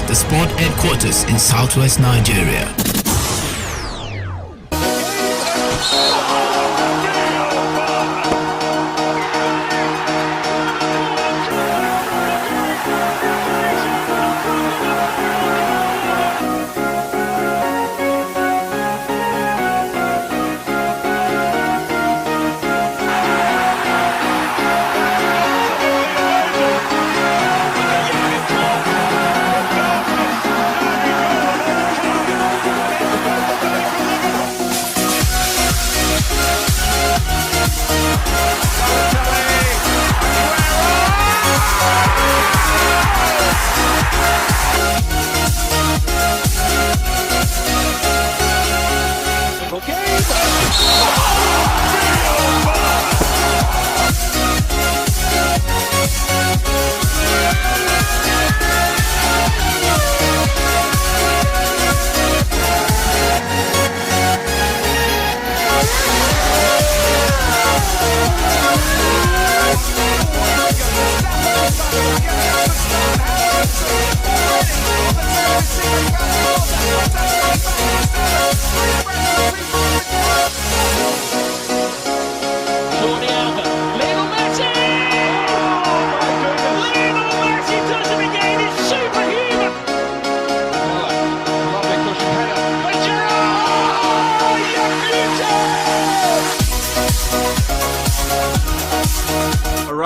the sport headquarters in southwest Nigeria.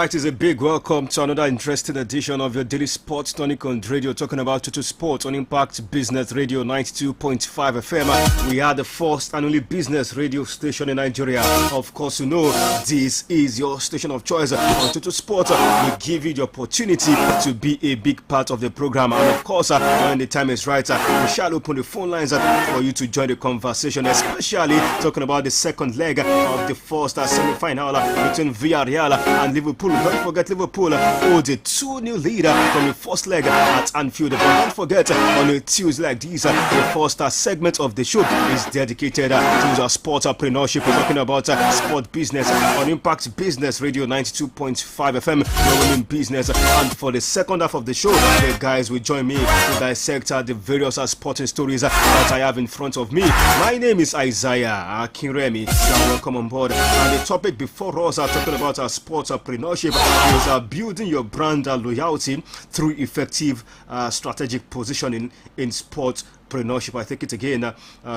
It is a big welcome to another interesting edition of your daily sports tonic on radio, talking about Tutu Sports on Impact Business Radio 92.5 FM. We are the first and only business radio station in Nigeria. Of course, you know this is your station of choice on Tutu Sports. We give you the opportunity to be a big part of the program, and of course, when the time is right, we shall open the phone lines for you to join the conversation, especially talking about the second leg of the first semi-final between Villarreal and Liverpool. Don't forget, Liverpool holds a 2-0 lead from the first leg at Anfield. But don't forget, on a Tuesday like this, the first segment of the show is dedicated to sport entrepreneurship. We're talking about sport business on Impact Business Radio 92.5 FM. We're in business, and for the second half of the show, the guys will join me to dissect the various sporting stories that I have in front of me. My name is Isaiah Akinremi. Welcome on board. And the topic before us, talking about sports entrepreneurship, is building your brand loyalty through effective strategic positioning in sportspreneurship. I think it again,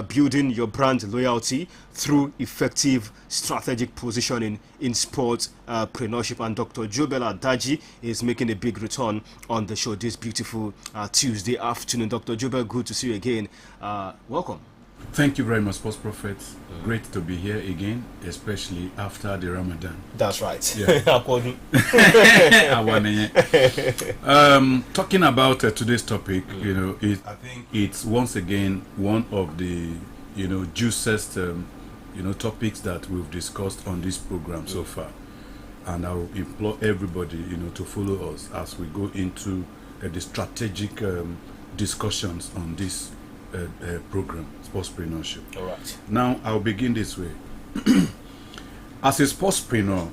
building your brand loyalty through effective strategic positioning in sportspreneurship. And Dr. Jobel Adaji is making a big return on the show this beautiful Tuesday afternoon. Dr. Jobel, good to see you again. Welcome. Thank you very much, Sports Prophet. Great to be here again, especially after the Ramadan. That's right. Yeah. Talking about today's topic, I think it's once again one of the, juiciest, topics that we've discussed on this program so far. And I will implore everybody, to follow us as we go into the strategic discussions on this program, sportspreneurship. All right. Now, I'll begin this way. As a sportspreneur,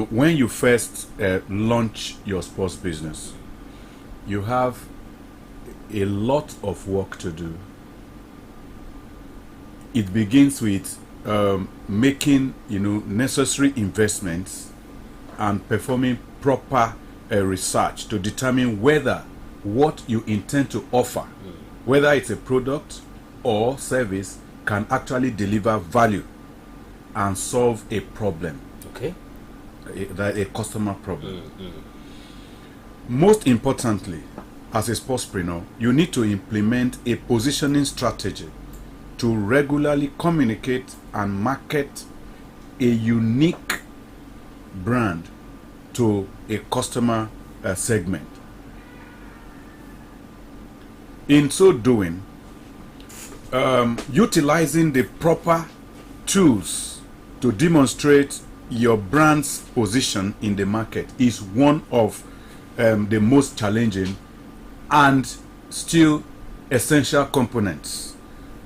when you first launch your sports business, you have a lot of work to do. It begins with making, necessary investments and performing proper research to determine whether what you intend to offer, whether it's a product or service, can actually deliver value and solve a problem. Okay. A customer problem. Most importantly, as a sportspreneur, you need to implement a positioning strategy to regularly communicate and market a unique brand to a customer segment. In so doing, utilizing the proper tools to demonstrate your brand's position in the market is one of the most challenging and still essential components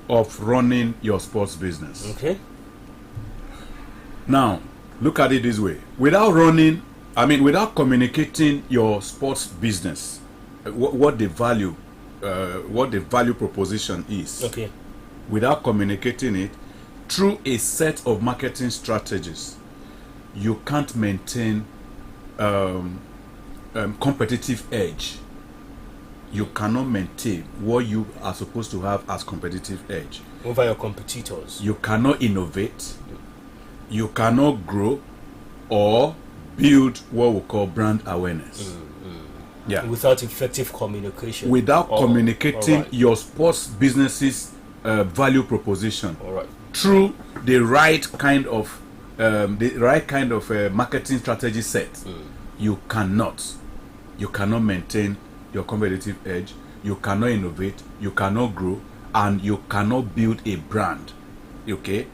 of running your sports business. Okay. Now, look at it this way. Without communicating your sports business, what the value what the value proposition is. Okay. Without communicating it through a set of marketing strategies, you can't maintain competitive edge. You cannot maintain what you are supposed to have as competitive edge over your competitors. You cannot innovate, you cannot grow or build what we call brand awareness. Yeah. Without effective communication. Without communicating your sports business's value proposition through the right kind of marketing strategy set, you cannot maintain your competitive edge. You cannot innovate. You cannot grow, and you cannot build a brand. Okay,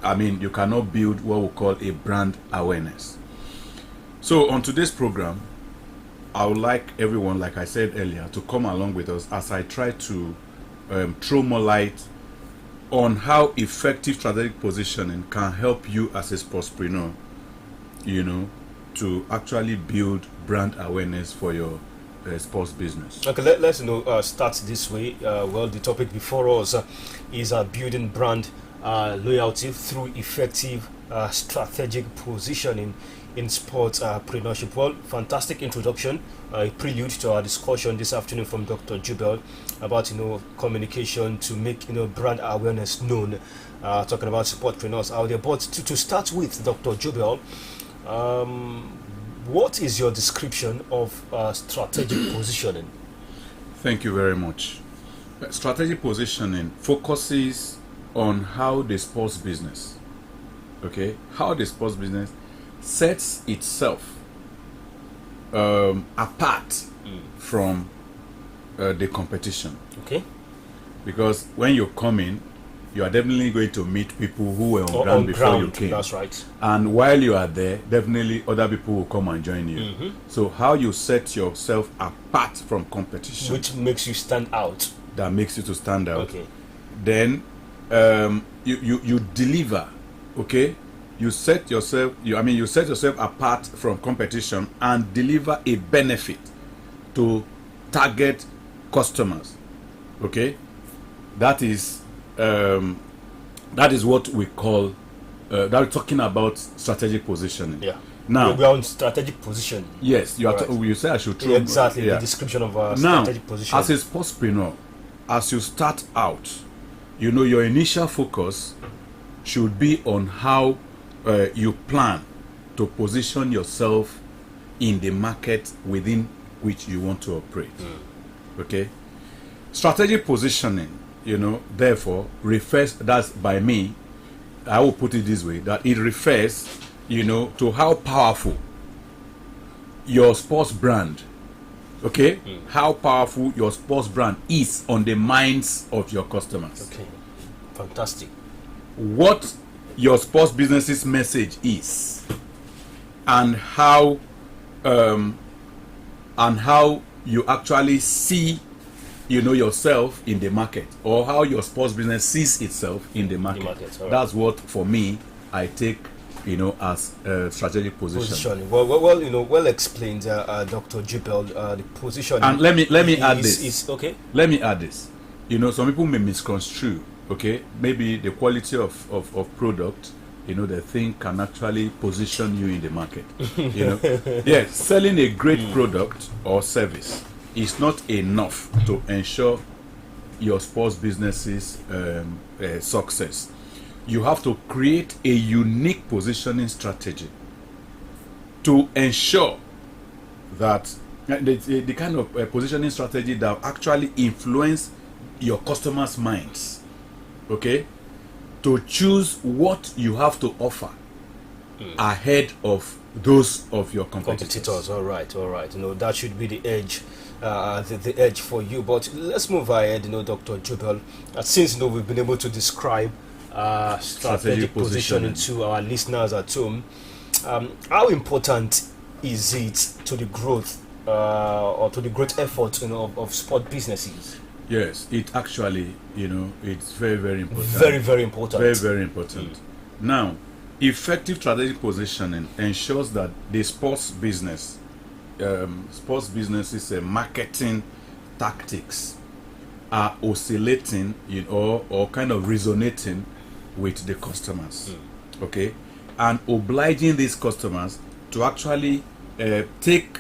I mean, you cannot build what we call a brand awareness. So on today's program, I would like everyone, like I said earlier, to come along with us as I try to throw more light on how effective strategic positioning can help you as a sportspreneur, to actually build brand awareness for your sports business. Okay, let's start this way. Well, the topic before us is building brand loyalty through effective strategic positioning in sports entrepreneurship. Well, fantastic introduction, a prelude to our discussion this afternoon from Dr. Jubel about communication to make brand awareness known. Talking about sportpreneurs out there, but to start with, Dr. Jubel, what is your description of strategic positioning? Thank you very much. Strategic positioning focuses on how the sports business, sets itself apart from the competition. Okay. Because when you come in, you are definitely going to meet people who were on ground before you came. That's right. And while you are there, definitely other people will come and join you. So how you set yourself apart from competition, which makes you stand out. That makes you to stand out. Okay. Then you deliver. Okay. You set yourself apart from competition and deliver a benefit to target customers. Okay. That is what we call that we're talking about strategic positioning. Yeah. Now we are on strategic position. Yes, you are. You say I should throw exactly the description of strategic position. As a sportspreneur, as you start out, your initial focus should be on how you plan to position yourself in the market within which you want to operate. Okay. Strategic positioning, therefore refers, that's by me, I will put it this way, that it refers, to how powerful your sports brand, how powerful your sports brand is on the minds of your customers. Okay, fantastic. What your sports business's message is, and how you actually see yourself in the market, or how your sports business sees itself in the market. Right. That's what, for me, I take as strategic positioning. Well explained, Dr. Jubel. The position. And let me add this. Okay. Let me add this. Some people may misconstrue. Okay, maybe the quality of product, they think can actually position you in the market. Yes, selling a great product or service is not enough to ensure your sports business's success. You have to create a unique positioning strategy to ensure that the kind of positioning strategy that actually influence your customers' minds, to choose what you have to offer ahead of those of your competitors. All right. That should be the edge. The edge for you. But let's move ahead, Dr. Jubel. Since we've been able to describe strategic positioning to our listeners at home, how important is it to the growth or to the growth effort of sport businesses? Yes, it actually, it's very, very important. Very, very important. Very, very important. Now, effective strategic positioning ensures that the sports business's marketing tactics, are oscillating, or kind of resonating with the customers. Okay, and obliging these customers to actually take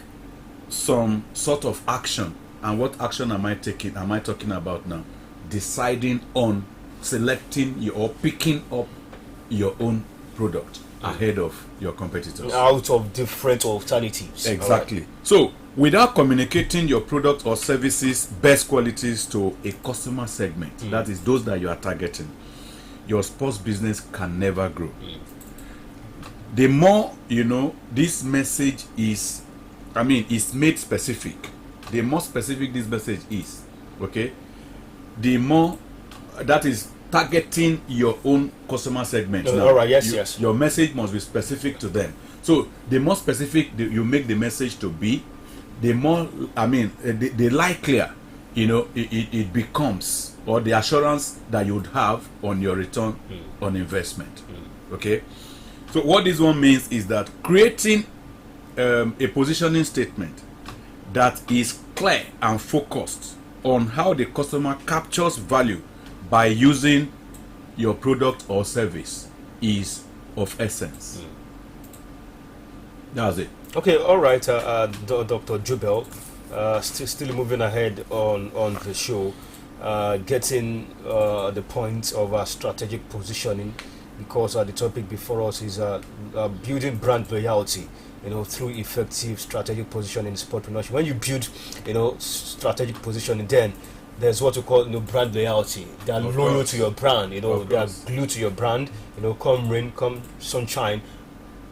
some sort of action. And what action am I talking about now? Deciding on selecting or picking up your own product ahead of your competitors. Out of different alternatives. Exactly. Right. So, without communicating your product or services best qualities to a customer segment, that is those that you are targeting, your sports business can never grow. The more, this message is made specific. The more specific this message is, okay, the more that is targeting your own customer segment. Now, all right, yes. Your message must be specific to them. So the more specific you make the message to be, the more, the likelier, it becomes, or the assurance that you would have on your return on investment. Okay. So what this one means is that creating a positioning statement that is clear and focused on how the customer captures value by using your product or service is of essence. That's it. Okay, all right, Dr. Jubel, still moving ahead on the show, getting the point of strategic positioning, because the topic before us is building brand loyalty, through effective strategic positioning in sportpreneurship. When you build, strategic positioning, then there's what we call, brand loyalty. They are loyal to your brand, they are glued to your brand, come rain, come sunshine.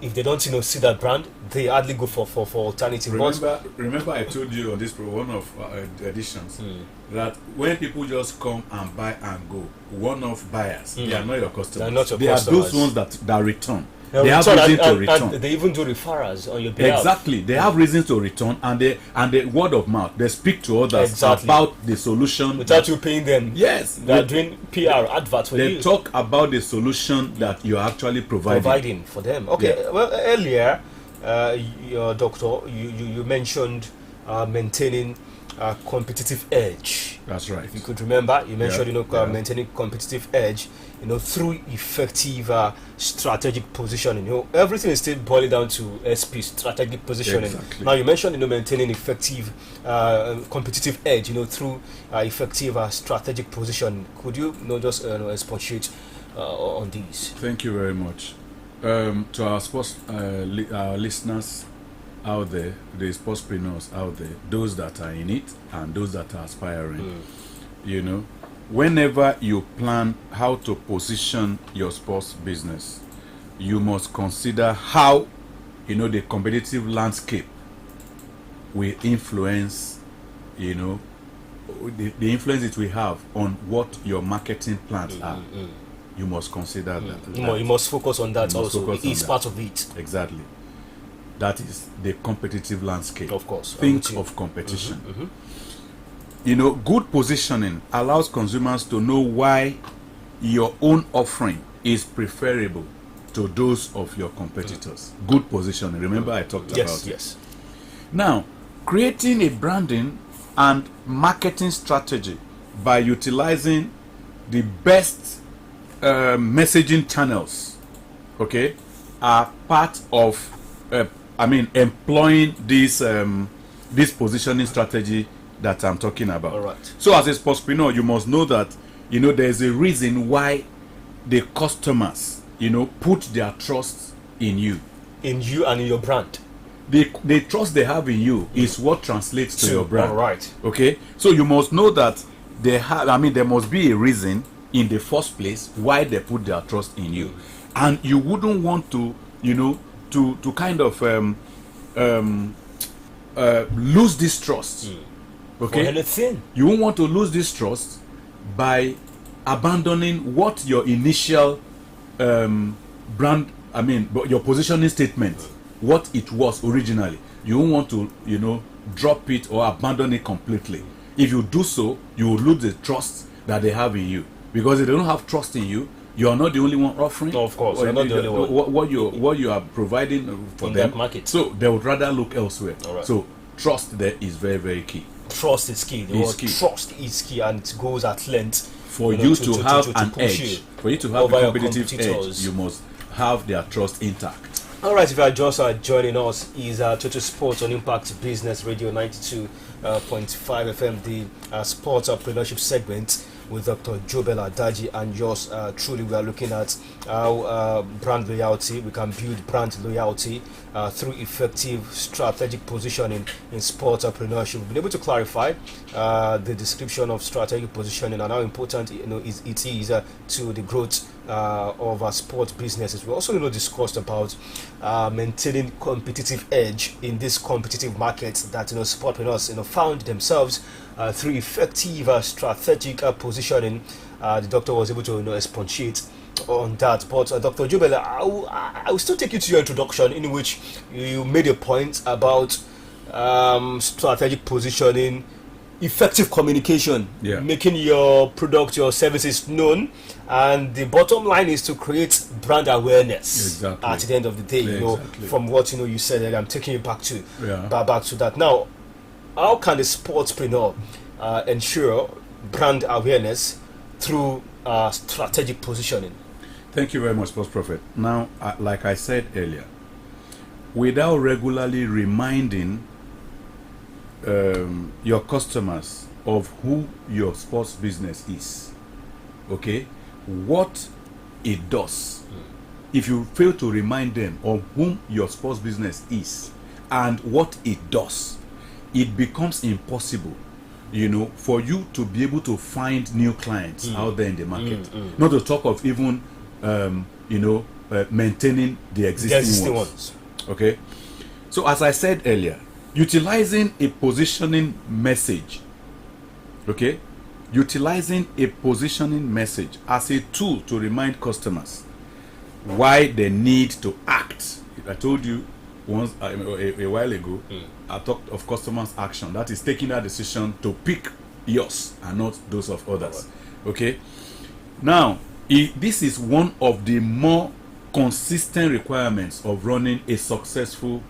If they don't, see that brand, they hardly go for alternative. Remember, I told you on this one of editions that when people just come and buy and go, one-off buyers, they are not your customers. They are not your customers. They are those ones that return. They have reason to return. And they even do referrals on your behalf. Exactly. They have reasons to return, and the word of mouth. They speak to others about the solution without you paying them. Yes, they are doing PR adverts for you. They talk about the solution that you are actually providing for them. Okay. Yeah. Well, earlier, your doctor, you mentioned maintaining a competitive edge. That's right. If you could remember, you mentioned maintaining competitive edge, through effective strategic positioning. Everything is still boiling down to SP, strategic positioning. Exactly. Now you mentioned maintaining effective competitive edge, through effective strategic positioning. Could you just expatiate on these? Thank you very much. To our sports our listeners out there, the sportspreneurs out there, those that are in it and those that are aspiring, whenever you plan how to position your sports business, you must consider how the competitive landscape will influence the influence it will have on what your marketing plans are. You must consider that. You must focus on that also. It's part of it. Exactly. That is the competitive landscape. Of course. Think of competition. Good positioning allows consumers to know why your own offering is preferable to those of your competitors. Good positioning. Remember I talked about it. Yes. Now, creating a branding and marketing strategy by utilizing the best messaging channels, are part of employing this positioning strategy that I'm talking about. All right. So as a sportspreneur, you must know that there's a reason why the customers put their trust in you and in your brand. The trust they have in you is what translates to your brand. All right. Okay, so you must know that there must be a reason in the first place why they put their trust in you, and you wouldn't want to to kind of lose this trust. Okay, for anything. You won't want to lose this trust by abandoning what your initial brand, your positioning statement, what it was originally. You won't want to drop it or abandon it completely. If you do so, you will lose the trust that they have in you, because if they don't have trust in you, you are not the only one offering. No, of course, you're not the only one. What you are providing for in them, that market. so they would rather look elsewhere. All right. So trust there is very, very key. trust is key. The word trust is key, and it goes at length. For you to have an edge, for you to have a competitive edge, you must have their trust intact. All right, if you are just joining us, is Total Sports on Impact Business Radio 92.5 FM, the sports entrepreneurship segment with Dr. Jobel Adaji and yours truly. We are looking at how brand loyalty, we can build brand loyalty through effective strategic positioning in sports entrepreneurship. We've been able to clarify the description of strategic positioning and how important it is to the growth of our sports businesses. We also discussed about maintaining competitive edge in this competitive market that sportpreneurs found themselves through effective strategic positioning. The doctor was able to expatiate on that. But Dr. Jubel, I will still take you to your introduction, in which you made a point about strategic positioning, effective communication, making your product, your services known, and the bottom line is to create brand awareness. At the end of the day, from what you said, and I'm taking you back to back to that. Now, how can the sportspreneur ensure brand awareness through strategic positioning? Thank you very much, Sports Prophet. Now, like I said earlier, without regularly reminding your customers of who your sports business is, okay, what it does, if you fail to remind them of whom your sports business is and what it does, it becomes impossible, for you to be able to find new clients out there in the market. Not to talk of even, maintaining the existing ones. Okay. So as I said earlier, utilizing a positioning message, utilizing a positioning message as a tool to remind customers why they need to act. I told you once a while ago, I talked of customers' action. That is taking that decision to pick yours and not those of others. Okay. Now, this is one of the more consistent requirements of running a successful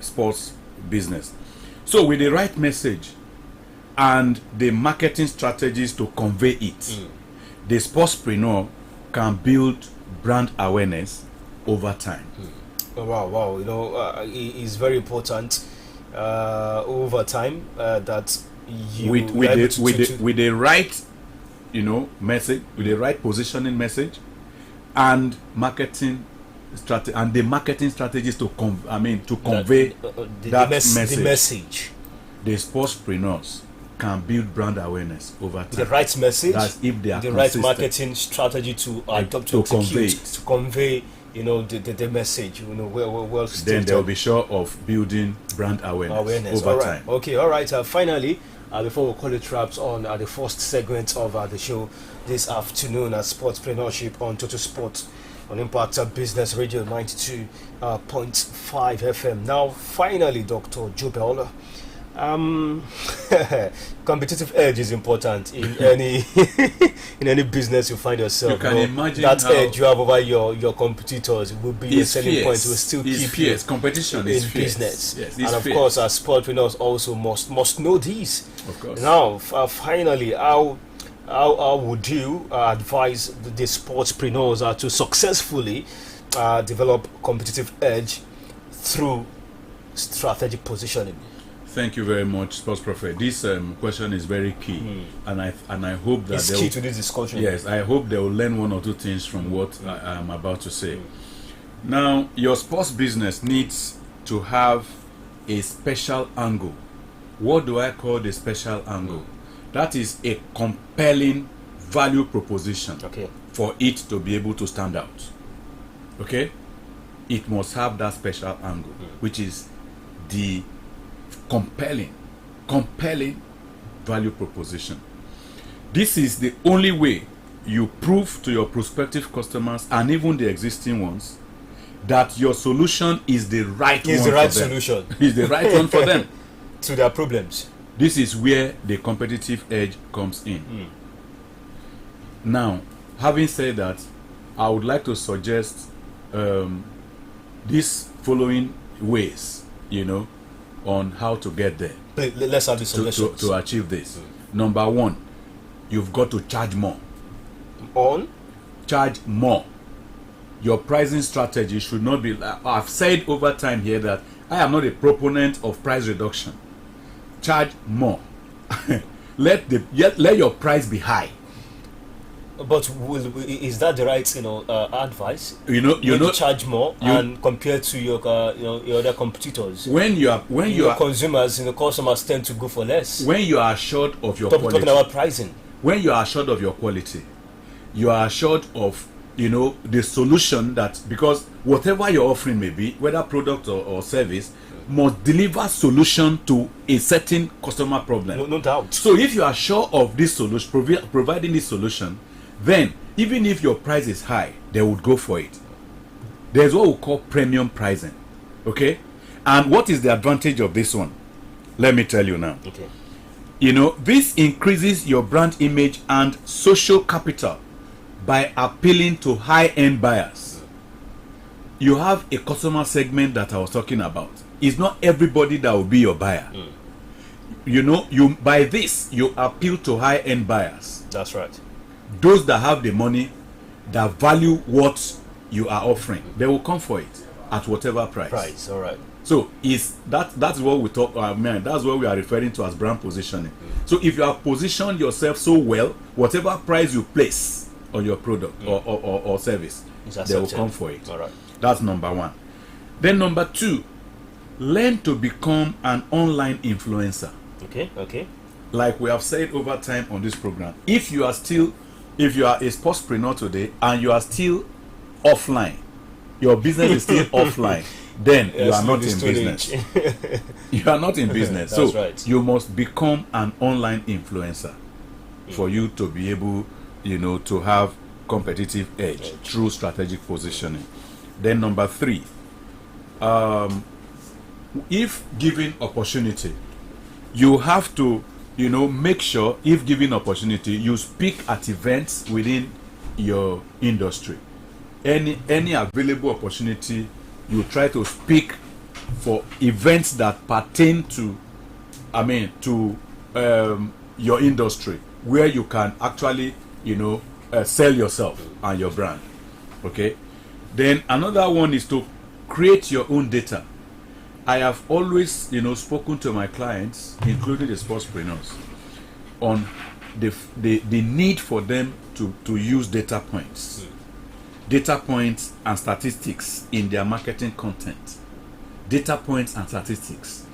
sports business. So with the right message and the marketing strategies to convey it, the sportspreneur can build brand awareness over time. Wow. It is very important over time that you with the right message, with the right positioning message and marketing strategy, and the marketing strategies to convey that message. The sportspreneurs can build brand awareness over time. The right message, that's if they are the right marketing strategy to adopt, to convey the message. Well then they'll be sure of building brand awareness over time. Okay, all right. Finally, before we call it wraps on the first segment of the show this afternoon, Sportspreneurship on Total Sports on Impact Business Radio 92.5 FM. Now, finally, Dr. Jubel, competitive edge is important in any in any business you find yourself. You can imagine that edge you have over your competitors will be a selling point. Will still keep you competition in business. Yes, and of course, as sportpreneurs also must know these. Of course. Now, finally, how would you advise the sportspreneurs to successfully develop competitive edge through strategic positioning? Thank you very much, Sports Prophet. This question is very key, and I hope that it's key to this discussion. Yes, I hope they will learn one or two things from what I am about to say. Now, your sports business needs to have a special angle. What do I call the special angle? That is a compelling value proposition for it to be able to stand out. Okay? It must have that special angle, which is the compelling value proposition. This is the only way you prove to your prospective customers and even the existing ones that your solution is the right one for them. Solution. Is the right one for them to their problems. This is where the competitive edge comes in. Now, having said that, I would like to suggest these following ways, on how to get there. Let's have the solutions to achieve this. Number one, you've got to charge more. Charge more. Your pricing strategy should not be. I've said over time here that I am not a proponent of price reduction. Charge more. Let your price be high. But is that the right advice? You know, charge more and compared to your your other competitors. When you are consumers, customers tend to go for less. When you are assured of your quality. Talking about pricing. When you are assured of your quality, you are assured of the solution that, because whatever your offering may be, whether product or service, must deliver solution to a certain customer problem. No doubt. So if you are sure of this solution, providing this solution, then even if your price is high, they would go for it. There's what we call premium pricing. Okay? And what is the advantage of this one? Let me tell you now. Okay. This increases your brand image and social capital by appealing to high-end buyers. You have a customer segment that I was talking about. It's not everybody that will be your buyer. You by this, you appeal to high-end buyers. That's right. Those that have the money, that value what you are offering, they will come for it at whatever price. All right. So that's what we talk. That's what we are referring to as brand positioning. So if you have positioned yourself so well, whatever price you place on your product or service, they will come for it. All right. That's number one. Then number two, learn to become an online influencer. Okay. Like we have said over time on this program, if you are a sportspreneur today and you are still offline, your business is still offline, then you are not in business. You are not in business. So right. You must become an online influencer for you to be able, to have competitive edge through strategic positioning. Then number three, if given opportunity, you have to make sure, if given opportunity, you speak at events within your industry. Any available opportunity, you try to speak for events that pertain to your industry, where you can actually sell yourself and your brand. Okay. Then another one is to create your own data. I have always, spoken to my clients, including the sportspreneurs, on the need for them to use data points and statistics in their marketing content. Data points and statistics.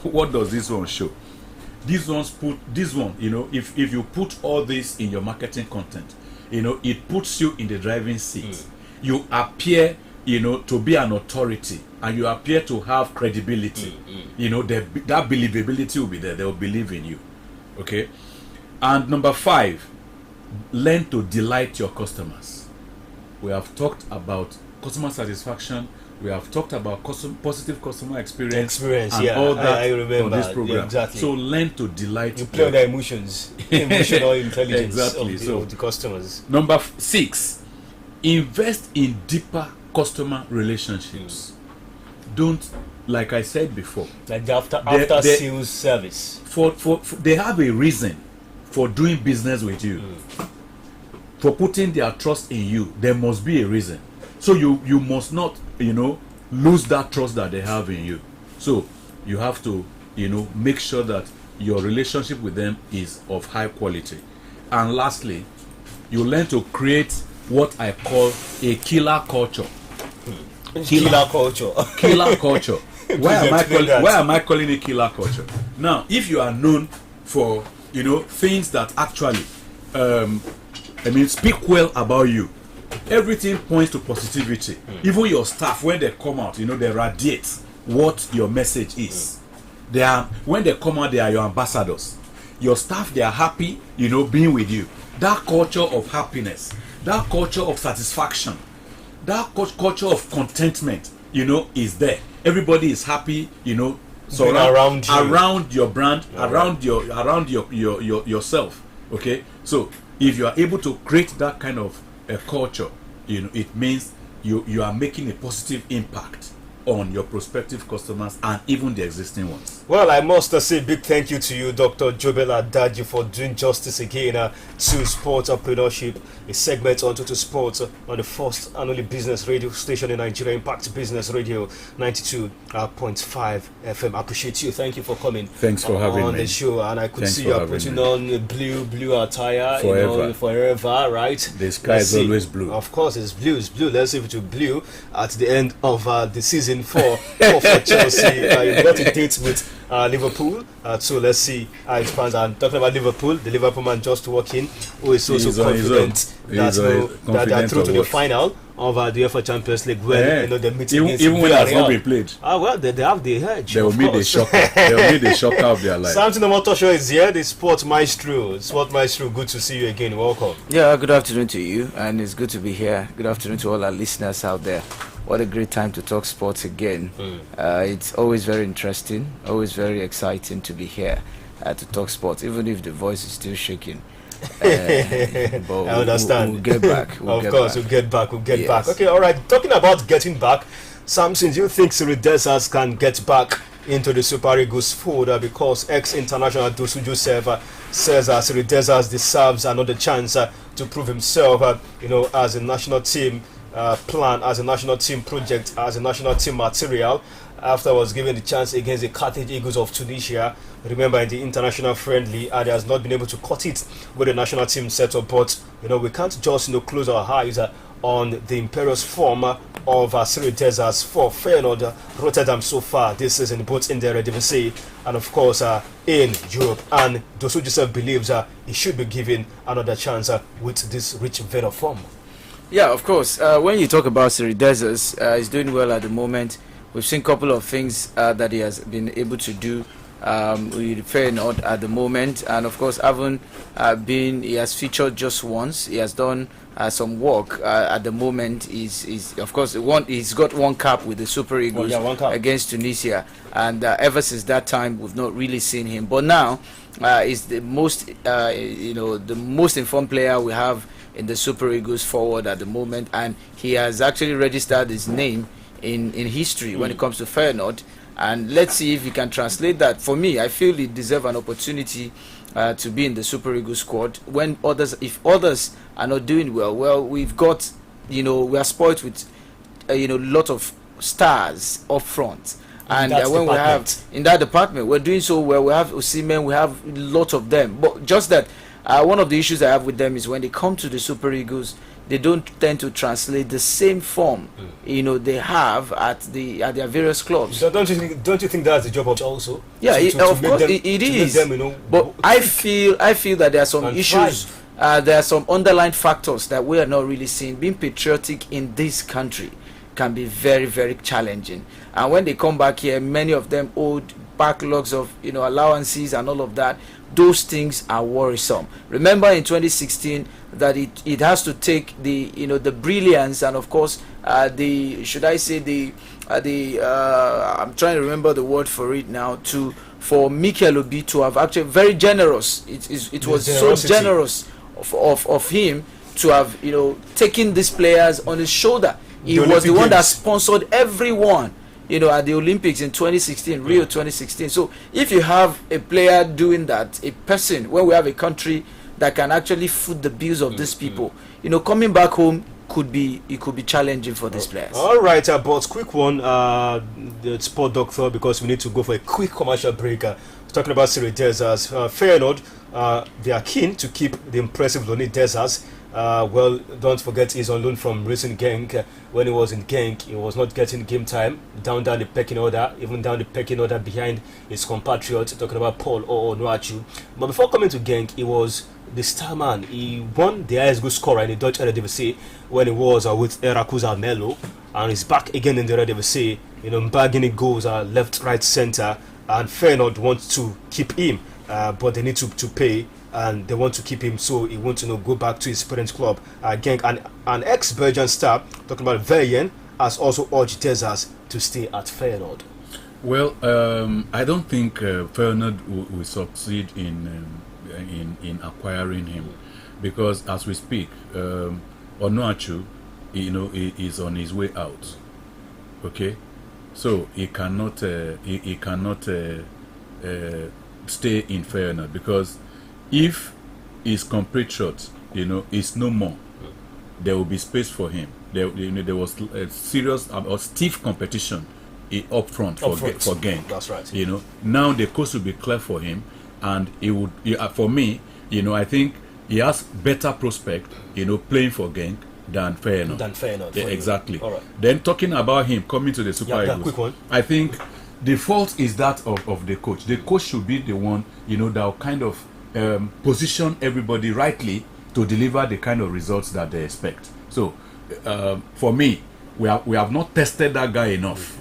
What does this one show? If you put all this in your marketing content, it puts you in the driving seat. You appear, to be an authority, and you appear to have credibility. That believability will be there. They will believe in you. Okay. And number five, learn to delight your customers. We have talked about customer satisfaction. We have talked about positive customer experience and all that I remember. on this program. Yeah, exactly. So learn to delight. You play on their emotional intelligence Exactly. of the customers. Number six, invest in deeper customer relationships. Don't, like I said before, like the after sales service. For they have a reason for doing business with you. For putting their trust in you, there must be a reason. So you must not, lose that trust that they have in you. So you have to, make sure that your relationship with them is of high quality. And lastly, you learn to create what I call a killer culture. Killer culture. Killer culture. Why am I calling it killer culture? Now, if you are known for, things that actually, speak well about you, everything points to positivity. Even your staff, when they come out, they radiate what your message is. When they come out, they are your ambassadors. Your staff, they are happy, being with you. That culture of happiness, that culture of satisfaction, that culture of contentment, is there. Everybody is happy, around your brand, around yourself. Okay, so if you are able to create that kind of a culture, it means you are making a positive impact on your prospective customers and even the existing ones. Well, I must say big thank you to you, Dr. Jobel Adaji, for doing justice again to sports entrepreneurship, a segment on to sports on the first and only business radio station in Nigeria, Impact Business Radio 92.5 FM. I appreciate you. Thank you for coming. Thanks for having on me the show. And I could Thanks see for you are having putting me. on blue attire, Forever. Forever, right? The sky Let's is see. always blue. Of course, it's blue. It's blue. Let's see if it will blue at the end of the season for Chelsea. You got a date with Liverpool, so let's see how it pans. I'm talking about Liverpool, the Liverpool man just walking, who is so confident that they are through to the final of the UEFA Champions League, where the meeting even when it's not been played. Well, they have the edge. They will meet the shocker. They will meet the shocker of their life. Samson Amutajero is here, the Sport Maestro. Sport Maestro, good to see you again. Welcome. Yeah, good afternoon to you, and it's good to be here. Good afternoon to all our listeners out there. What a great time to talk sports again. It's always very interesting, always very exciting to be here to talk sports, even if the voice is still shaking. But I understand. We'll get back. We'll get back. Okay, all right. Talking about getting back, Samson, do you think Cyril Dessers can get back into the Super Eagles fold because ex-international Dosu Joseph says Cyril Dessers deserves another chance to prove himself, as a national team plan, as a national team project, as a national team material after I was given the chance against the Carthage Eagles of Tunisia. Remember, in the international friendly, he has not been able to cut it with the national team setup, but we can't just close our eyes on the imperious form of Cyril Dessers for Feyenoord Rotterdam so far this season, both in the Eredivisie and of course in Europe. And Dosu Joseph believes he should be given another chance with this rich vein of form. Yeah, of course. When you talk about Cyril Dessers, he's doing well at the moment. We've seen a couple of things that he has been able to do with Feyenoord at the moment, and of course, he has featured just once. He has done some work at the moment. He's got one cap with the Super Eagles against Tunisia, and ever since that time, we've not really seen him. But now, he's the most informed player we have in the Super Eagles forward at the moment, and he has actually registered his name in history when it comes to Feyenoord. And let's see if he can translate that. For me, I feel he deserves an opportunity to be in the Super Eagles squad. If others are not doing well, we've got, we are spoiled with a lot of stars up front. And when we have in that department, we're doing so well. We have Osimhen, we have a lot of them. But just that, one of the issues I have with them is when they come to the Super Eagles, they don't tend to translate the same form they have at their various clubs. So don't you think that's the job of also? Yeah, of course it is. But I feel that there are some issues. There are some underlying factors that we are not really seeing. Being patriotic in this country can be very, very challenging. And when they come back here, many of them owed backlogs of allowances and all of that. Those things are worrisome. Remember in 2016 that it has to take the brilliance and of course I'm trying to remember the word for it now, for Mikel Obi to have actually very generous. It was so generous of him to have taken these players on his shoulder. He was the one that sponsored everyone at the Olympics in 2016, Rio 2016. So if you have a player doing that, a person, when we have a country that can actually foot the bills of these people, coming back home could be challenging for these players. All right, but quick one, the sport doctor, because we need to go for a quick commercial break. Talking about Cyril Dessers, Feyenoord, they are keen to keep the impressive Lonnie Dessers. Don't forget he's on loan from Racing Genk. When he was in Genk, he was not getting game time, down the pecking order, even down the pecking order behind his compatriot, talking about Paul Onuachu. But before coming to Genk, he was the star man. He won the highest goal scorer in the Dutch Eredivisie when he was with Rakuza Melo, and he's back again in the Eredivisie, bagging goals left, right, centre, and Feyenoord wants to keep him, but they need to pay. And they want to keep him, so he wants to go back to his parent club. Genk, and an ex-Belgian star, talking about Verjen, has also urged Dessers to stay at Feyenoord. Well, I don't think Feyenoord will succeed in acquiring him, because as we speak, Onuachu, is on his way out. Okay, so he cannot stay in Feyenoord, because if his compatriot, is no more, there will be space for him. There was a serious or stiff competition up front for Genk. That's right. Now the course will be clear for him, and for me, I think he has better prospect, playing for Genk than Feyenoord. Yeah, exactly. All right. Then talking about him coming to the Super Eagles, quick one. I think the fault is that of the coach. The coach should be the one, that will kind of position everybody rightly to deliver the kind of results that they expect. So, for me, we have not tested that guy enough.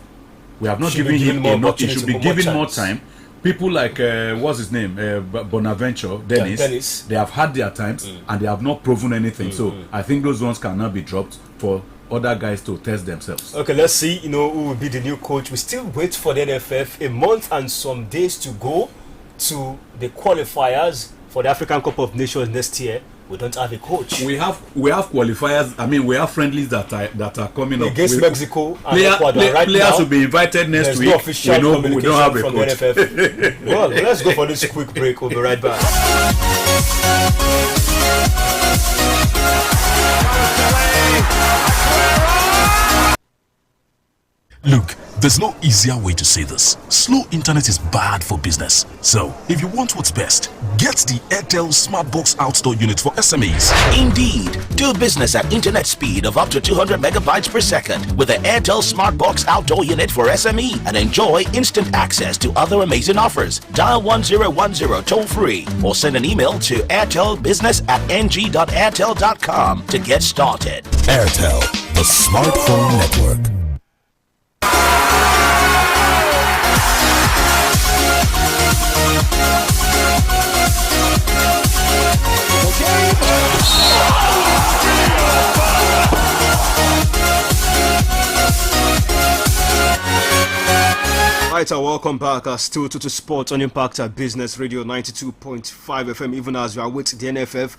We have not given him enough. He should be given more time. People like what's his name, Bonaventure, Dennis. They have had their times and they have not proven anything. So I think those ones cannot be dropped for other guys to test themselves. Okay, let's see. Who will be the new coach? We still wait for the NFF. A month and some days to go to the qualifiers for the African Cup of Nations next year. We don't have a coach. We have qualifiers. I mean, we have friendlies that are coming up against Mexico and Ecuador. Players now, will be invited next week. No official we don't have a from coach. the NFF. Well, let's go for this quick break. We'll be right back. Look, there's no easier way to say this. Slow internet is bad for business. So, if you want what's best, get the Airtel Smartbox outdoor unit for SMEs. Indeed, do business at internet speed of up to 200 megabytes per second with the Airtel Smartbox outdoor unit for SME and enjoy instant access to other amazing offers. Dial 1010 toll free or send an email to airtelbusiness@ng.airtel.com to get started. Airtel, the smartphone network. Right, welcome back. Still to Sports on Impact Business Radio 92.5 FM. Even as we are waiting the NFF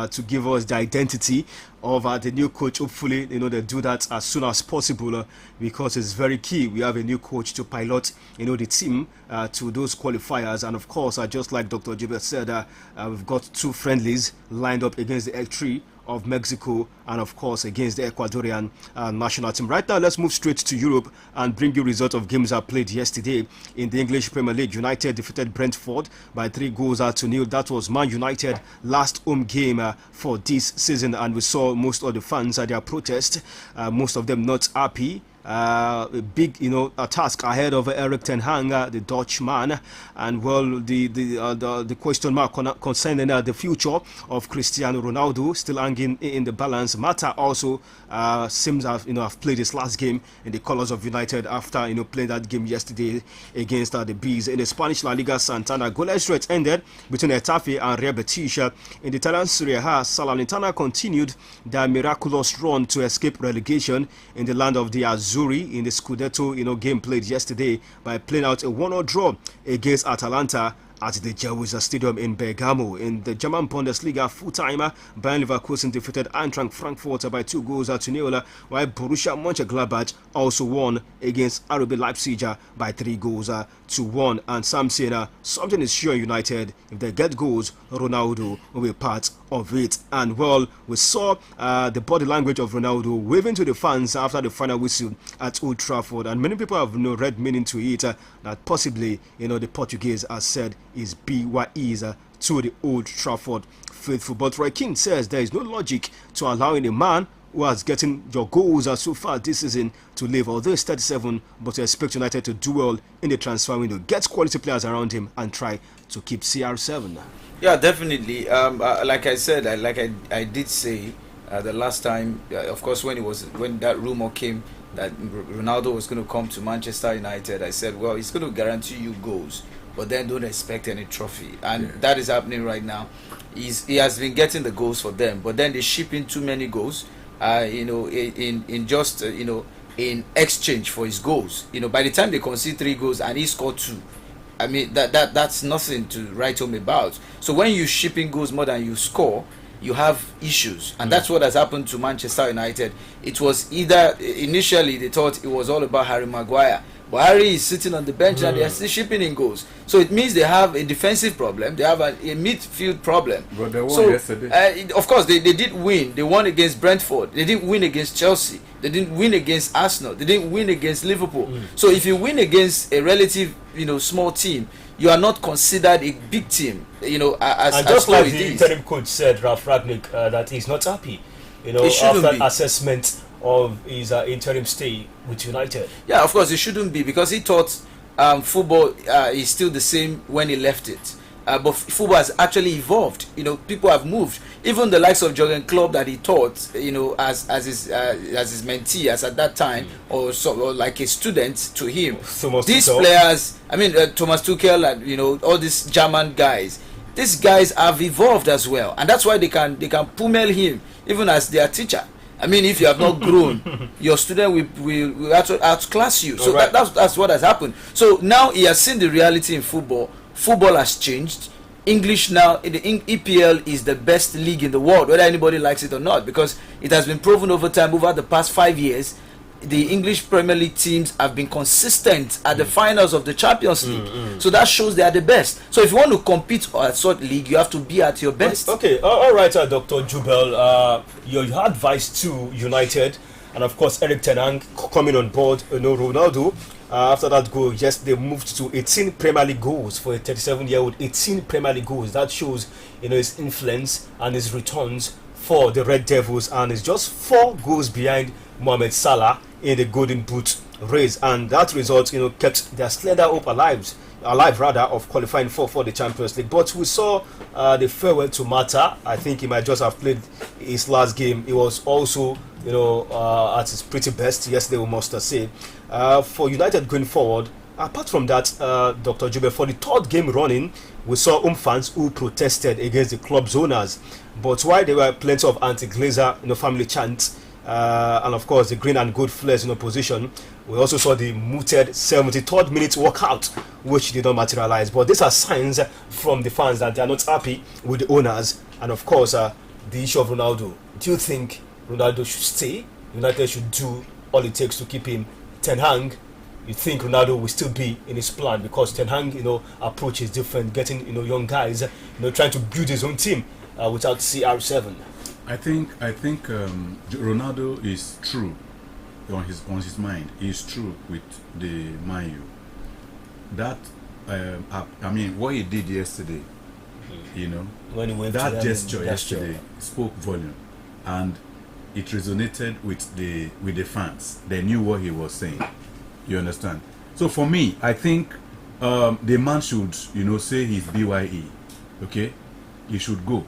to give us the identity of the new coach. Hopefully, they do that as soon as possible because it's very key. We have a new coach to pilot, the team to those qualifiers. And of course, just like Dr. Gilbert said, we've got two friendlies lined up against the F3 of Mexico and of course against the Ecuadorian national team. Right now, let's move straight to Europe and bring you results of games that played yesterday in the English Premier League. United defeated Brentford by 3-0. That was Man United last home game for this season, and we saw most of the fans at their protest, most of them not happy. A big, a task ahead of Eric Ten Hag, the Dutchman, and well, the question mark concerning the future of Cristiano Ronaldo still hanging in the balance. Mata also seems have played his last game in the colours of United after playing that game yesterday against the Bees. In the Spanish La Liga Santander, goalless race ended between Getafe and Real Betis. In the Italian Serie A, Salernitana continued their miraculous run to escape relegation in the land of the Azzurri in the Scudetto game played yesterday by playing out a 1-1 draw against Atalanta at the Jawiza Stadium in Bergamo. In the German Bundesliga, full-timer Bayern Leverkusen defeated Eintracht Frankfurt by 2-0, while Borussia Mönchengladbach also won against RB Leipzig by 3-1. And some say something is sure United. If they get goals, Ronaldo will be part of it. And well, we saw the body language of Ronaldo waving to the fans after the final whistle at Old Trafford, and many people have read meaning to it that possibly the Portuguese has said is BYEs to the Old Trafford faithful. But Roy Keane says there is no logic to allowing a man who has gotten your goals so far this season to leave. Although he's 37, but we expect United to do well in the transfer window, get quality players around him and try to keep CR7. Yeah, definitely. Like I said, I did say the last time, of course, when that rumor came that Ronaldo was going to come to Manchester United, I said, well, he's going to guarantee you goals, but then don't expect any trophy. And that is happening right now. He has been getting the goals for them, but then they ship in too many goals, in exchange for his goals. By the time they concede 3 goals and he scored 2, I mean that's nothing to write home about. So when you ship in goals more than you score, you have issues, and that's what has happened to Manchester United. It was either initially they thought it was all about Harry Maguire, Buhari is sitting on the bench and they are still shipping in goals. So it means they have a defensive problem, they have a midfield problem. But they won yesterday. Of course, they did win. They won against Brentford. They didn't win against Chelsea. They didn't win against Arsenal. They didn't win against Liverpool. So if you win against a relative, small team, you are not considered a big team. And just like the interim coach said, Ralph Ragnick, that he's not happy. After assessment of his interim stay with United. Yeah, of course, it shouldn't be, because he thought football is still the same when he left it. But football has actually evolved. People have moved. Even the likes of Jurgen Klopp that he taught, as his mentee, as at that time, or like a student to him. These players, Thomas Tuchel and all these German guys. These guys have evolved as well, and that's why they can pummel him even as their teacher. If you have not grown, your student will outclass you. So that's what has happened. So now he has seen the reality in football. Football has changed. English now, the EPL is the best league in the world, whether anybody likes it or not, because it has been proven over time, over the past 5 years. The English Premier League teams have been consistent at the finals of the Champions League. So that shows they are the best. So if you want to compete at such league, you have to be at your best. Okay, all right, Dr. Jubel, your advice to United, and of course Eric Ten Hag coming on board, Ronaldo. After that goal, yes, they moved to 18 Premier League goals for a 37-year-old. 18 Premier League goals. That shows, his influence and his returns for the Red Devils, and it's just 4 goals behind Mohamed Salah in the Golden Boot race, and that result, kept their slender hope alive of qualifying for the Champions League. But we saw the farewell to Mata. I think he might just have played his last game. He was also, at his pretty best yesterday, we must say. For United going forward, apart from that, Dr. Jube, for the 3rd game running, we saw fans who protested against the club's owners. But while there were plenty of anti-Glazer, family chants, and of course the green and gold flares in opposition, we also saw the mooted 73rd minute walkout, which did not materialize. But these are signs from the fans that they are not happy with the owners. And of course, the issue of Ronaldo. Do you think Ronaldo should stay? United should do all it takes to keep him. Ten Hag, you think Ronaldo will still be in his plan? Because Ten Hag, approach is different, getting young guys, trying to build his own team without CR7. I think Ronaldo is true on his mind. He is true with the Man U. That what he did yesterday, when he went that gesture yesterday spoke volume, and it resonated with the fans. They knew what he was saying. You understand? So for me, I think the man should say his BYE. Okay, he should go.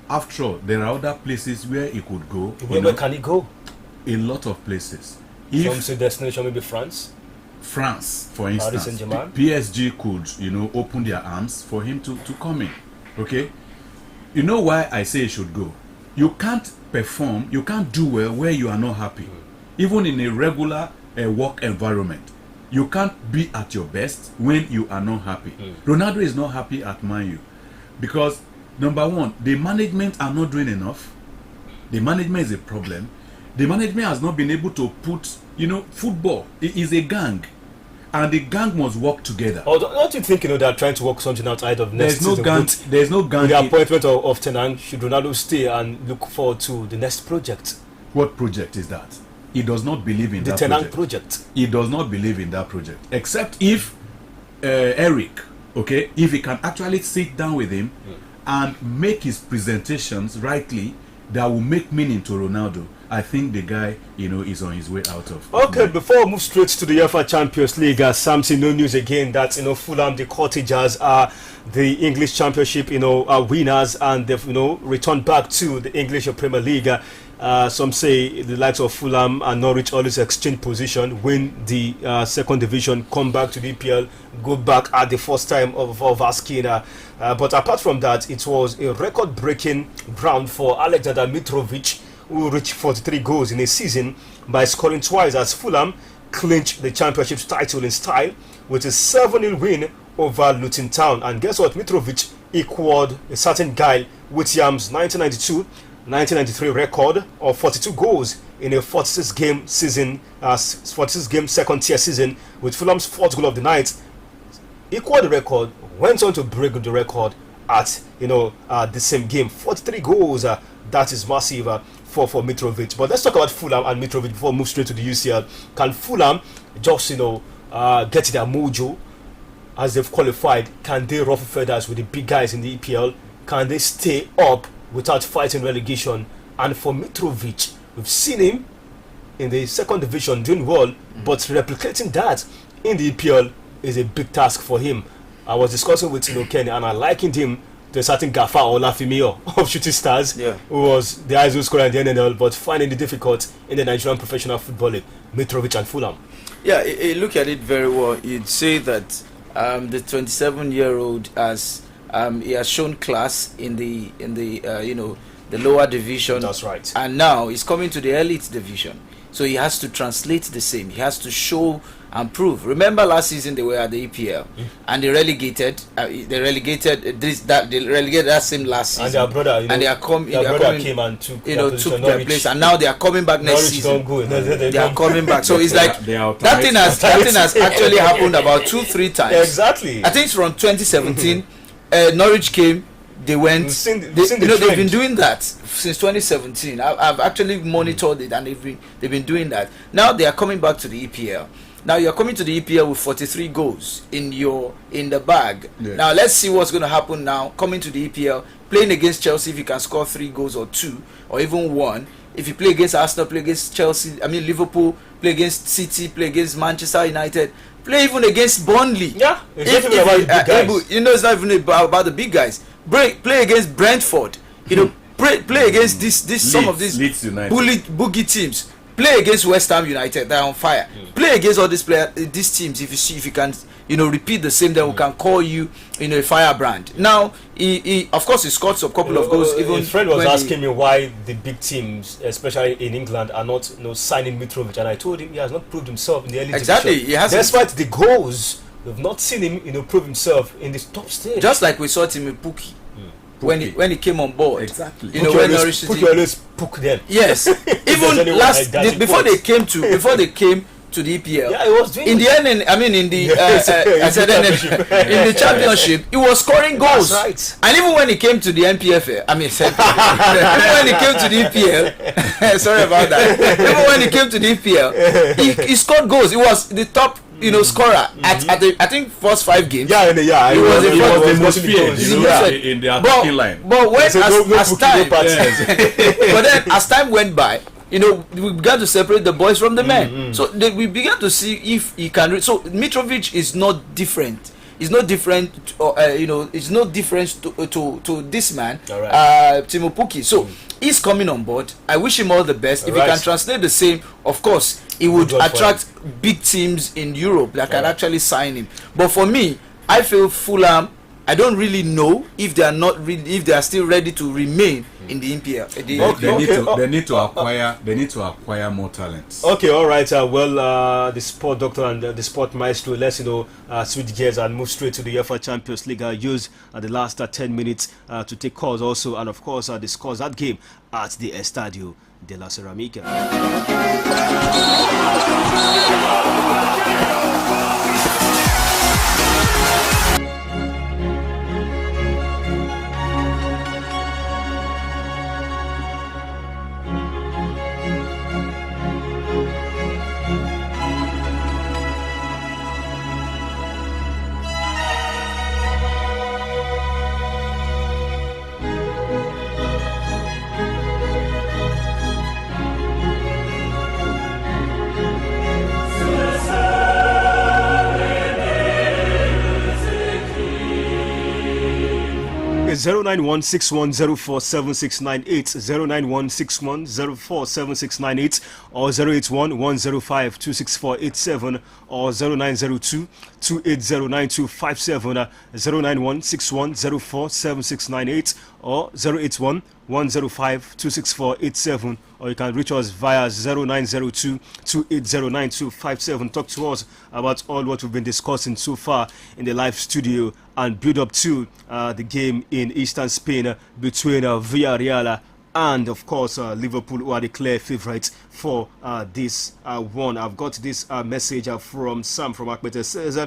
After all, there are other places where he could go. Where can he go? A lot of places. Some say destination maybe France. France, for instance. Paris Saint-Germain. PSG could, open their arms for him to come in. Okay? You know why I say he should go? You can't perform, you can't do well where you are not happy. Even in a regular work environment, you can't be at your best when you are not happy. Ronaldo is not happy at Man U because, number one, the management are not doing enough. The management is a problem. The management has not been able to put, football is a gang, and the gang must work together. Oh, don't you think they're trying to work something outside of next season? There's no gang. With the appointment of Ten Hag, should Ronaldo stay and look forward to the next project? What project is that? He does not believe in the that Ten Hag project. He does not believe in that project, except if Eric, if he can actually sit down with him and make his presentations rightly, that will make meaning to Ronaldo. I think the guy, is on his way out of. Okay, before we move straight to the UEFA Champions League, Samson, no news again that Fulham, the Cottagers, are the English Championship, are winners, and they've returned back to the English Premier League. Some say the likes of Fulham and Norwich always exchange position, win the second division, come back to the EPL, go back at the first time of asking. But apart from that, it was a record-breaking round for Alexander Mitrovic, who reached 43 goals in a season by scoring twice as Fulham clinched the championship title in style with a 7-0 win over Luton Town. And guess what? Mitrovic equaled a certain guy Williams' 1992-1993 record of 42 goals in a 46-game season, 46-game second-tier season, with Fulham's 4th goal of the night, equaled the record, went on to break the record at the same game. 43 goals. That is massive for Mitrovic. But let's talk about Fulham and Mitrovic before we move straight to the UCL. Can Fulham just get their mojo as they've qualified? Can they ruffle feathers with the big guys in the EPL? Can they stay up without fighting relegation? And for Mitrovic, we've seen him in the second division doing well, but replicating that in the EPL is a big task for him. I was discussing with Kenny, and I likened him to a certain Gafa Olafimio of Shooting Stars, who was the ISO scorer in the NNL, but finding it difficult in the Nigerian professional football league. Mitrovic and Fulham. Yeah, look at it very well. You'd say that the 27-year-old he has shown class in the the lower division. That's right. And now he's coming to the elite division. So he has to translate the same. He has to show and prove. Remember last season they were at the EPL and they relegated. They relegated that same last season. And their brother, their brother came and took their place, and now they are coming back next season. They are coming back. So it's like that thing has actually happened about 2-3 times. Exactly. I think it's from 2017. Norwich came. They went. They've been doing that since 2017. I've actually monitored it, and they've been doing that. Now they are coming back to the EPL. Now you are coming to the EPL with 43 goals in the bag. Yeah. Now let's see what's going to happen now. Coming to the EPL, playing against Chelsea, if you can score 3 goals or 2 or even 1. If you play against Arsenal, play against Chelsea. Liverpool, play against City, play against Manchester United, play even against Burnley. Yeah, it's not even about the big guys. It's not even about the big guys. Play against Brentford. Play against some of these boogie teams. Play against West Ham United. They're on fire. Play against all these teams. If you can repeat the same, then we can call you a firebrand. Now he of course he scored a couple of goals. Even his friend was asking me why the big teams, especially in England, are not signing Mitrovic, and I told him he has not proved himself in the elite division. He hasn't. Despite the goals, we've not seen him prove himself in the top stage. Just like we saw Timi Pukki. When he came on board, exactly. When Norwich City always poke them. Yes, even before they came to the EPL. Yeah, he was doing in the end. In the championship, he was scoring goals. That's right. And even when he came to the NPFL, even when he came to the EPL, sorry about that. Even when he came to the EPL, he scored goals. He was the top scorer at the, I think, first 5 games. He was the most feared in the attacking line. But when as time went by, we began to separate the boys from the men. So we began to see if he can. So Mitrovic is not different. It's not different. It's no difference to this man, Timo Pukki. So he's coming on board. I wish him all the best. If he can translate the same, of course, he would attract big teams in Europe that can actually sign him. But for me, I feel Fulham, I don't really know if they are still ready to remain in the EPL. They need to acquire more talents. Okay, all right. The sport doctor and the sport maestro, let's switch gears and move straight to the UEFA Champions League. Use the last 10 minutes to take calls also, and of course discuss that game at the Estadio de la Ceramica. 09161047698, 09161047698, or 081-105-26487, or 0902-2809257, 09161047698, or 081-105-26487, or you can reach us via 0902-2809257. Talk to us about all what we've been discussing so far in the live studio and build up to the game in Eastern Spain between Villarreal and of course Liverpool, who are the clear favourites for this one. I've got this message from Sam from Akbete. Says,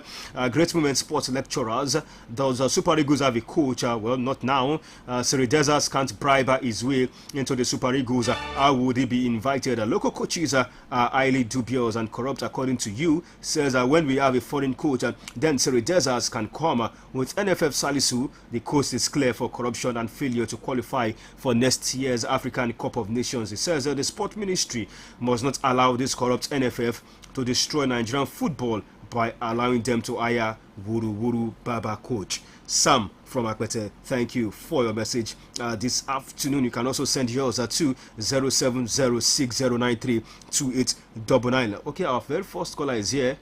great moment sports lecturers. Those Super Eagles have a coach. Well, not now. Siri Desas can't bribe his way into the Super Eagles. How would he be invited? Local coaches are highly dubious and corrupt, according to you. Says, when we have a foreign coach, then Siri Desas can come. With NFF Salisu, the coast is clear for corruption and failure to qualify for next year's African Cup of Nations. He says the sport ministry must not allow this corrupt NFF to destroy Nigerian football by allowing them to hire Wuru Wuru Baba coach. Sam from Akwete, thank you for your message this afternoon. You can also send yours to 0706093289. Okay, our very first caller is here.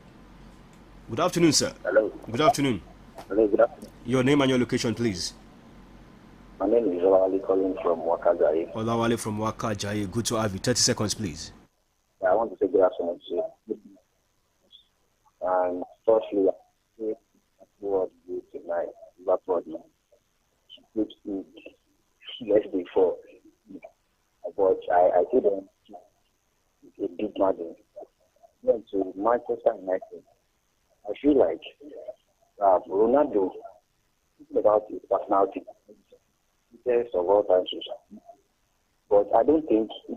Good afternoon, sir. Hello. Good afternoon. Hello, good afternoon. Your name and your location, please. My name is Olawale calling from Wakajaye. Olawale from Wakajaye. Good to have you. 30 seconds, please. I want to say good afternoon to you. And firstly, I say what you tonight. That's what you good less before. But I didn't a big margin. Then to Manchester United, I feel like Ronaldo about his personality. Best of all time, but I don't think he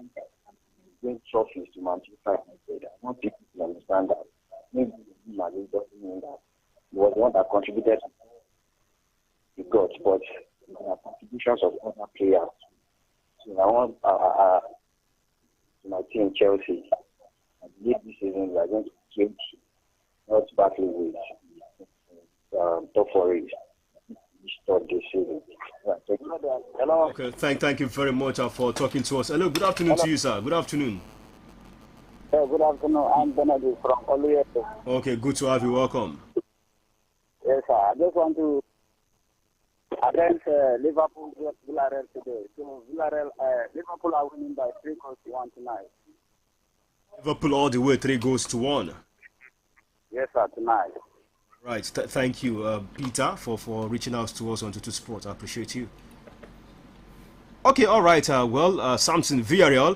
bring trophies to Manchester United. I want people to understand that maybe Madrid doesn't mean that he was the one that contributed to the goals, but there are contributions of other players. So I want my team Chelsea. I believe this season we are going to change, not battle with top four race. Hello. Okay, thank you very much for talking to us. Hello, good afternoon to you, sir. Good afternoon. Good afternoon. I'm Benedict from Oluyeto. Okay, good to have you. Welcome. Yes, sir. I just want to address Liverpool Villarreal today. So Liverpool are winning by 3-1 tonight. Liverpool all the way 3-1. Yes, sir. Tonight. Right, thank you, Peter, for reaching out to us on Tutu Sport. I appreciate you. Okay, all right. Samson Villarreal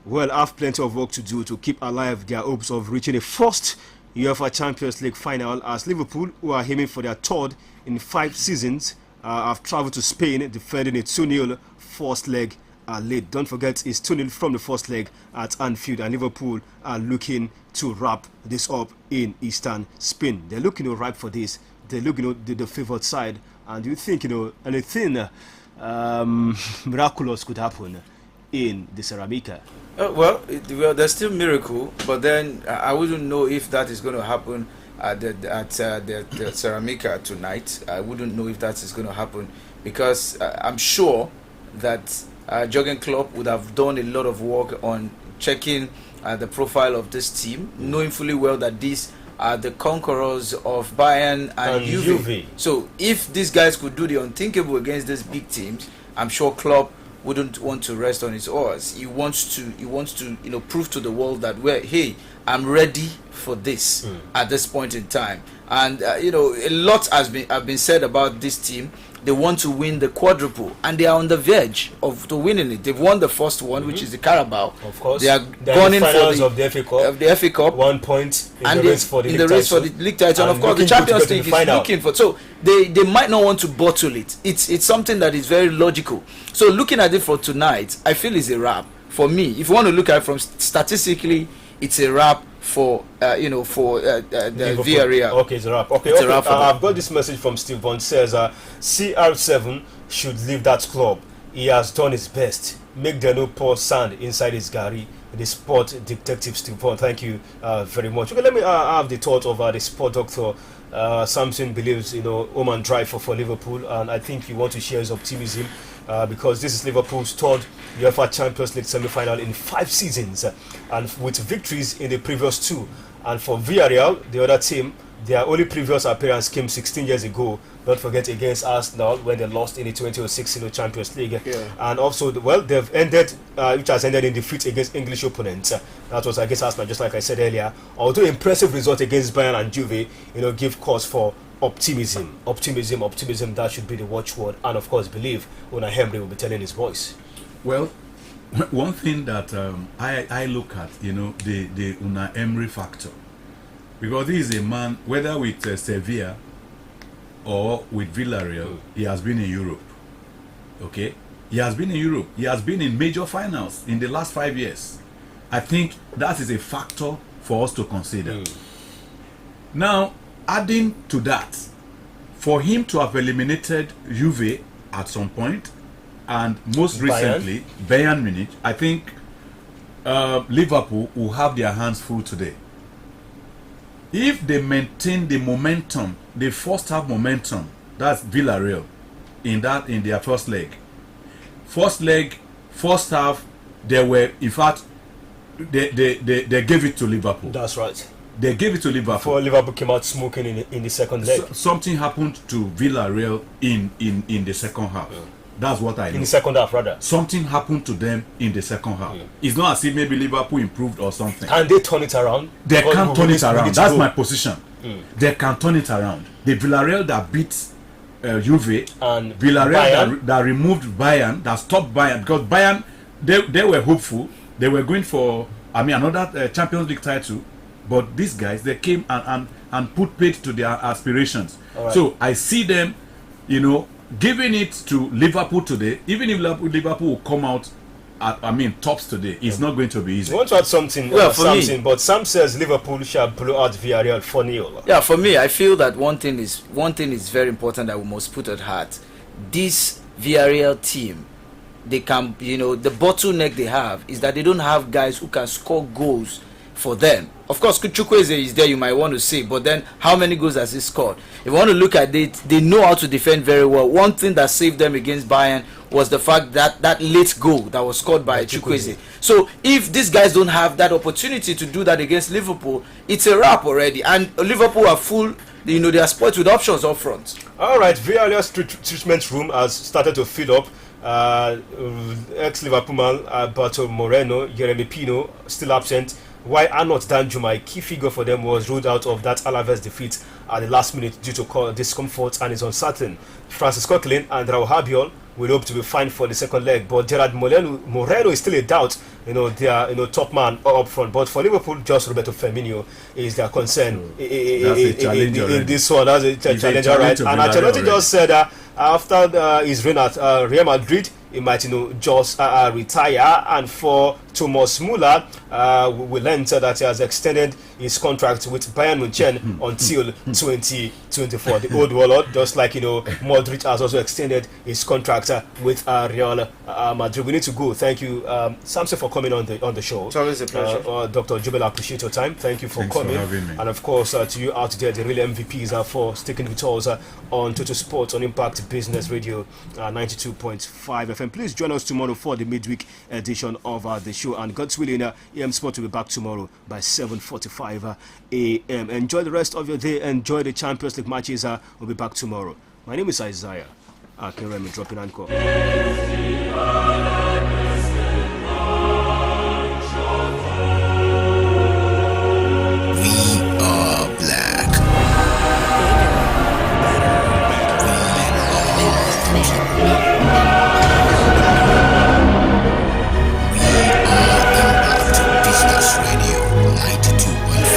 will have plenty of work to do to keep alive their hopes of reaching a first UEFA Champions League final, as Liverpool, who are aiming for their third in 5 seasons, have travelled to Spain, defending a 2-0 first leg lead. Don't forget, it's 2-0 from the first leg at Anfield, and Liverpool are looking to wrap this up in Eastern Spain. They're looking ripe for this. They're looking the favoured side, and you think anything miraculous could happen in the Ceramica? Well, there's still miracle, but then I wouldn't know if that is going to happen at the Ceramica tonight. I wouldn't know if that is going to happen, because I'm sure that Jurgen Klopp would have done a lot of work on checking the profile of this team, knowing fully well that these are the conquerors of Bayern and Juve. So if these guys could do the unthinkable against these big teams, I'm sure Klopp wouldn't want to rest on his oars. He wants to prove to the world that I'm ready for this at this point in time. And a lot has been said about this team. They want to win the quadruple, and they are on the verge of winning it. They've won the first one, which is the Carabao. Of course, they are gunning for of the FA Cup. Of the FA Cup, 1 point in the race for the league title. And of course, the Champions League is looking for. So they might not want to bottle it. It's something that is very logical. So looking at it for tonight, I feel it's a wrap for me. If you want to look at it from statistically, it's a wrap for the Villarreal. Okay, it's a wrap. Okay, I've got this message from Steve Bond. Says CR7 should leave that club. He has done his best. Make them no pour sand inside his gari. The sport detective Steve Bond. Thank you very much. Okay, let me have the thought of the sport doctor. Samson believes home and drive for Liverpool, and I think he wants to share his optimism because this is Liverpool's third UEFA Champions League semi-final in 5 seasons, and with victories in the previous 2. And for Villarreal, the other team, their only previous appearance came 16 years ago. Don't forget, against Arsenal when they lost in the 2006 Champions League. Yeah. And also, they've ended, which has ended in defeat against English opponents. That was against Arsenal, just like I said earlier. Although impressive result against Bayern and Juve, give cause for optimism. Optimism. That should be the watchword. And of course, believe Unai Emery will be telling his voice. Well, one thing that I look at, the Unai Emery factor, because he is a man, whether with Sevilla or with Villarreal, he has been in Europe. Okay, he has been in Europe. He has been in major finals in the last 5 years. I think that is a factor for us to consider. Now, adding to that, for him to have eliminated Juve at some point, and most recently Bayern Munich, I think Liverpool will have their hands full today. If they maintain the momentum, the first half momentum, that's Villarreal, in their first leg. First half, they were, in fact, they gave it to Liverpool. That's right. They gave it to Liverpool. Before Liverpool came out smoking in the second leg. Something happened to Villarreal in the second half. That's what I know. In the second half, rather. Something happened to them in the second half. It's not as if maybe Liverpool improved or something. Can they turn it around? They can't turn it around. That's my position. They can turn it around. The Villarreal that beat Juve, and Villarreal that removed Bayern, that stopped Bayern, because Bayern, they were hopeful. They were going for, another Champions League title. But these guys, they came and put paid to their aspirations. Right. So I see them, giving it to Liverpool today. Even if Liverpool will come out tops today, it's not going to be easy. You want to add something, Samson, but Sam says Liverpool shall blow out Villarreal 4-0. Yeah, for me, I feel that one thing is very important that we must put at heart. This Villarreal team, they can, the bottleneck they have is that they don't have guys who can score goals for them. Of course, Chukwueze is there, you might want to say, but then how many goals has he scored? If you want to look at it, they know how to defend very well. One thing that saved them against Bayern was the fact that that late goal that was scored by Chukwueze. So if these guys don't have that opportunity to do that against Liverpool, it's a wrap already. And Liverpool are full, they are spoiled with options up front. All right, Villarreal's treatment room has started to fill up. Ex-Liverpool man Alberto Moreno, Yeremi Pino still absent. Why Arnold Danjuma, a key figure for them, was ruled out of that Alaves defeat at the last minute due to discomfort and is uncertain. Francis Coquelin and Raul Habiol will hope to be fine for the second leg, but Gerard Moreno is still a doubt. Their top man up front. But for Liverpool, just Roberto Firmino is their concern in this one. That's a challenge, right? And Ancelotti just said after his reign at Real Madrid, he might just retire. And for Thomas Muller, we learned that he has extended his contract with Bayern Munich until 2024. The old warlord, just like Modric has also extended his contract with Real Madrid. We need to go. Thank you, Samson, for coming on the show. It's always a pleasure. Dr. Jubel, I appreciate your time. Thank you for coming. For having me. And of course, to you out there, the real MVPs, for sticking with us on Total Sports on Impact Business Radio 92.5 FM. Please join us tomorrow for the midweek edition of the show. And God's willing, EM Sport will be back tomorrow by 7:45 a.m. Enjoy the rest of your day. Enjoy the Champions League matches. We'll be back tomorrow. My name is Isaiah. Akinremi dropping anchor. We are black. Better, better, better. We are black.